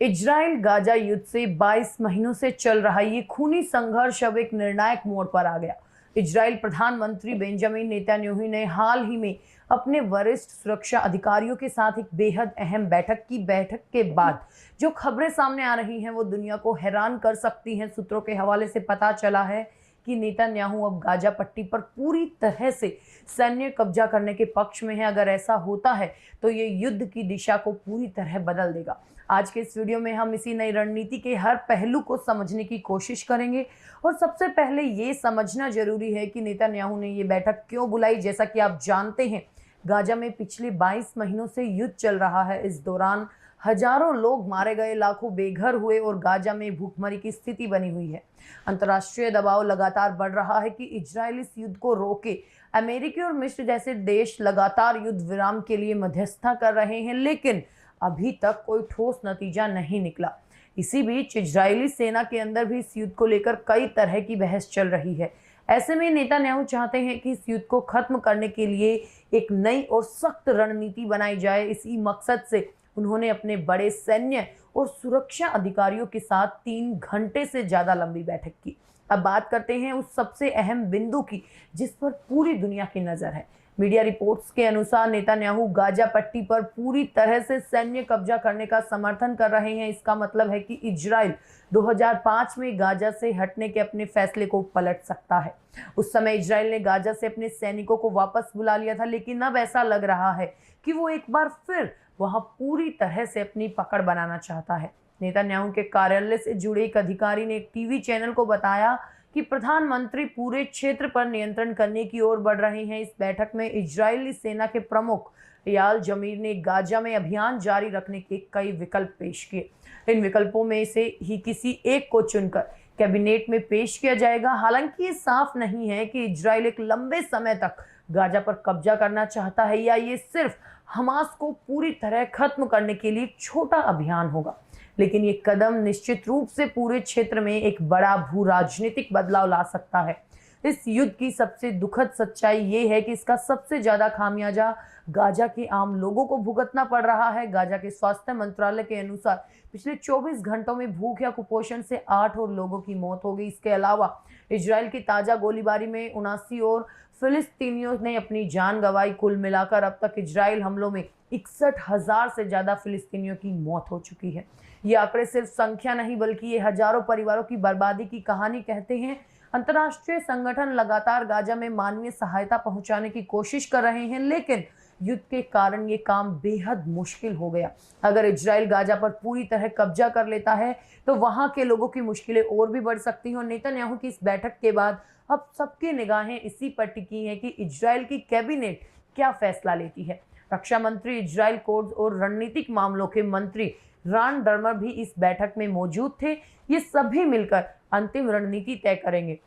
Israel Gaza युद्ध से 22 महीनों से चल रहा ये खूनी संघर्ष अब एक निर्णायक मोड़ पर आ गया। इजराइल प्रधानमंत्री बेंजामिन नेतन्याहू ने हाल ही में अपने वरिष्ठ सुरक्षा अधिकारियों के साथ एक बेहद अहम बैठक के बाद जो खबरें सामने आ रही हैं वो दुनिया को हैरान कर सकती हैं। सूत्रों के हवाले से पता चला है कि नेतन्याहू अब गाजा पट्टी पर पूरी तरह से सैन्य कब्जा करने के पक्ष में है। अगर ऐसा होता है तो ये युद्ध की दिशा को पूरी तरह बदल देगा। आज के इस वीडियो में हम इसी नई रणनीति के हर पहलू को समझने की कोशिश करेंगे और सबसे पहले ये समझना जरूरी है कि नेतन्याहू ने ये बैठक क्यों बुलाई। जैसा कि आप जानते हैं, गाजा में पिछले 22 महीनों से युद्ध चल रहा है। इस दौरान हजारों लोग मारे गए, लाखों बेघर हुए और गाजा में भूखमरी की स्थिति बनी हुई है। अंतर्राष्ट्रीय दबाव लगातार बढ़ रहा है कि इजराइल इस युद्ध को रोके। अमेरिका और मिस्र जैसे देश लगातार युद्ध विराम के लिए मध्यस्थता कर रहे हैं, लेकिन अभी तक कोई ठोस नतीजा नहीं निकला। इसी बीच इजरायली सेना के अंदर भी इस युद्ध को लेकर कई तरह की बहस चल रही है। ऐसे में नेतन्याहू चाहते हैं कि इस युद्ध को खत्म करने के लिए एक नई और सख्त रणनीति बनाई जाए। इसी मकसद से उन्होंने अपने बड़े सैन्य और सुरक्षा अधिकारियों के साथ 3 घंटे से ज्यादा लंबी बैठक की। अब बात करते हैं उस सबसे अहम बिंदु की जिस पर पूरी दुनिया की नजर है। मीडिया रिपोर्ट्स के अनुसार नेतन्याहू गाजा पट्टी पर पूरी तरह से सैन्य कब्जा करने का समर्थन कर रहे हैं। इसका मतलब है कि इजराइल 2005 में गाजा से हटने के अपने फैसले को पलट सकता है। उस समय इजराइल ने गाजा से अपने सैनिकों को वापस बुला लिया था, लेकिन अब ऐसा लग रहा है कि वो एक बार फिर वहां पूरी तरह से अपनी पकड़ बनाना चाहता है। नेतन्याहू के कार्यालय से जुड़े एक अधिकारी ने एक टीवी चैनल को बताया कि प्रधानमंत्री पूरे क्षेत्र पर नियंत्रण करने की ओर बढ़ रहे हैं। इस बैठक में इजरायली सेना के प्रमुख एयाल जमीर ने गाजा में अभियान जारी रखने के कई विकल्प पेश किए। इन विकल्पों में से ही किसी एक को चुनकर कैबिनेट में पेश किया जाएगा। हालांकि ये साफ नहीं है कि इजराइल एक लंबे समय तक गाजा पर कब्जा करना चाहता है या ये सिर्फ हमास को पूरी तरह खत्म करने के लिए एक छोटा अभियान होगा। लेकिन ये कदम निश्चित रूप से पूरे क्षेत्र में एक बड़ा भू राजनीतिक बदलाव ला सकता है। इस युद्ध की सबसे दुखद सच्चाई ये है कि इसका सबसे ज्यादा खामियाजा गाजा के आम लोगों को भुगतना पड़ रहा है। गाजा के स्वास्थ्य मंत्रालय के अनुसार पिछले 24 घंटों में भूख या कुपोषण से 8 और लोगों की मौत हो गई। इसके अलावा इजराइल की ताजा गोलीबारी में 79 और फिलिस्तीनियों ने अपनी जान गंवाई। कुल मिलाकर अब तक इजराइल हमलों में 61,000 से ज्यादा फिलिस्तीनियों की मौत हो चुकी है। ये आंकड़े सिर्फ संख्या नहीं बल्कि ये हजारों परिवारों की बर्बादी की कहानी कहते हैं। अंतर्राष्ट्रीय संगठन लगातार गाजा में मानवीय सहायता पहुंचाने की कोशिश कर रहे हैं, लेकिन युद्ध के कारण ये काम बेहद मुश्किल हो गया। अगर इजराइल गाजा पर पूरी तरह कब्जा कर लेता है तो वहां के लोगों की मुश्किलें और भी बढ़ सकती हैं। और नेतन्याहू की इस बैठक के बाद अब सबकी निगाहें इसी पर टिकी हैं कि इजराइल की कैबिनेट क्या फैसला लेती है। रक्षा मंत्री, इजराइल कोर्ट और रणनीतिक मामलों के मंत्री रान डर्मर भी इस बैठक में मौजूद थे। ये सभी मिलकर अंतिम रणनीति तय करेंगे।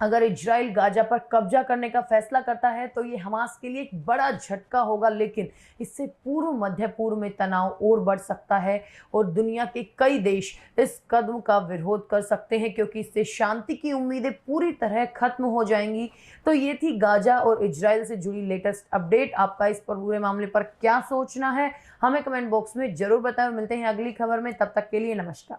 अगर इजराइल गाजा पर कब्जा करने का फैसला करता है तो ये हमास के लिए एक बड़ा झटका होगा, लेकिन इससे पूर्व मध्य पूर्व में तनाव और बढ़ सकता है और दुनिया के कई देश इस कदम का विरोध कर सकते हैं, क्योंकि इससे शांति की उम्मीदें पूरी तरह खत्म हो जाएंगी। तो ये थी गाजा और इजराइल से जुड़ी लेटेस्ट अपडेट। आपका इस पर पूरे मामले पर क्या सोचना है हमें कमेंट बॉक्स में जरूर बताएं। मिलते हैं अगली खबर में, तब तक के लिए नमस्कार।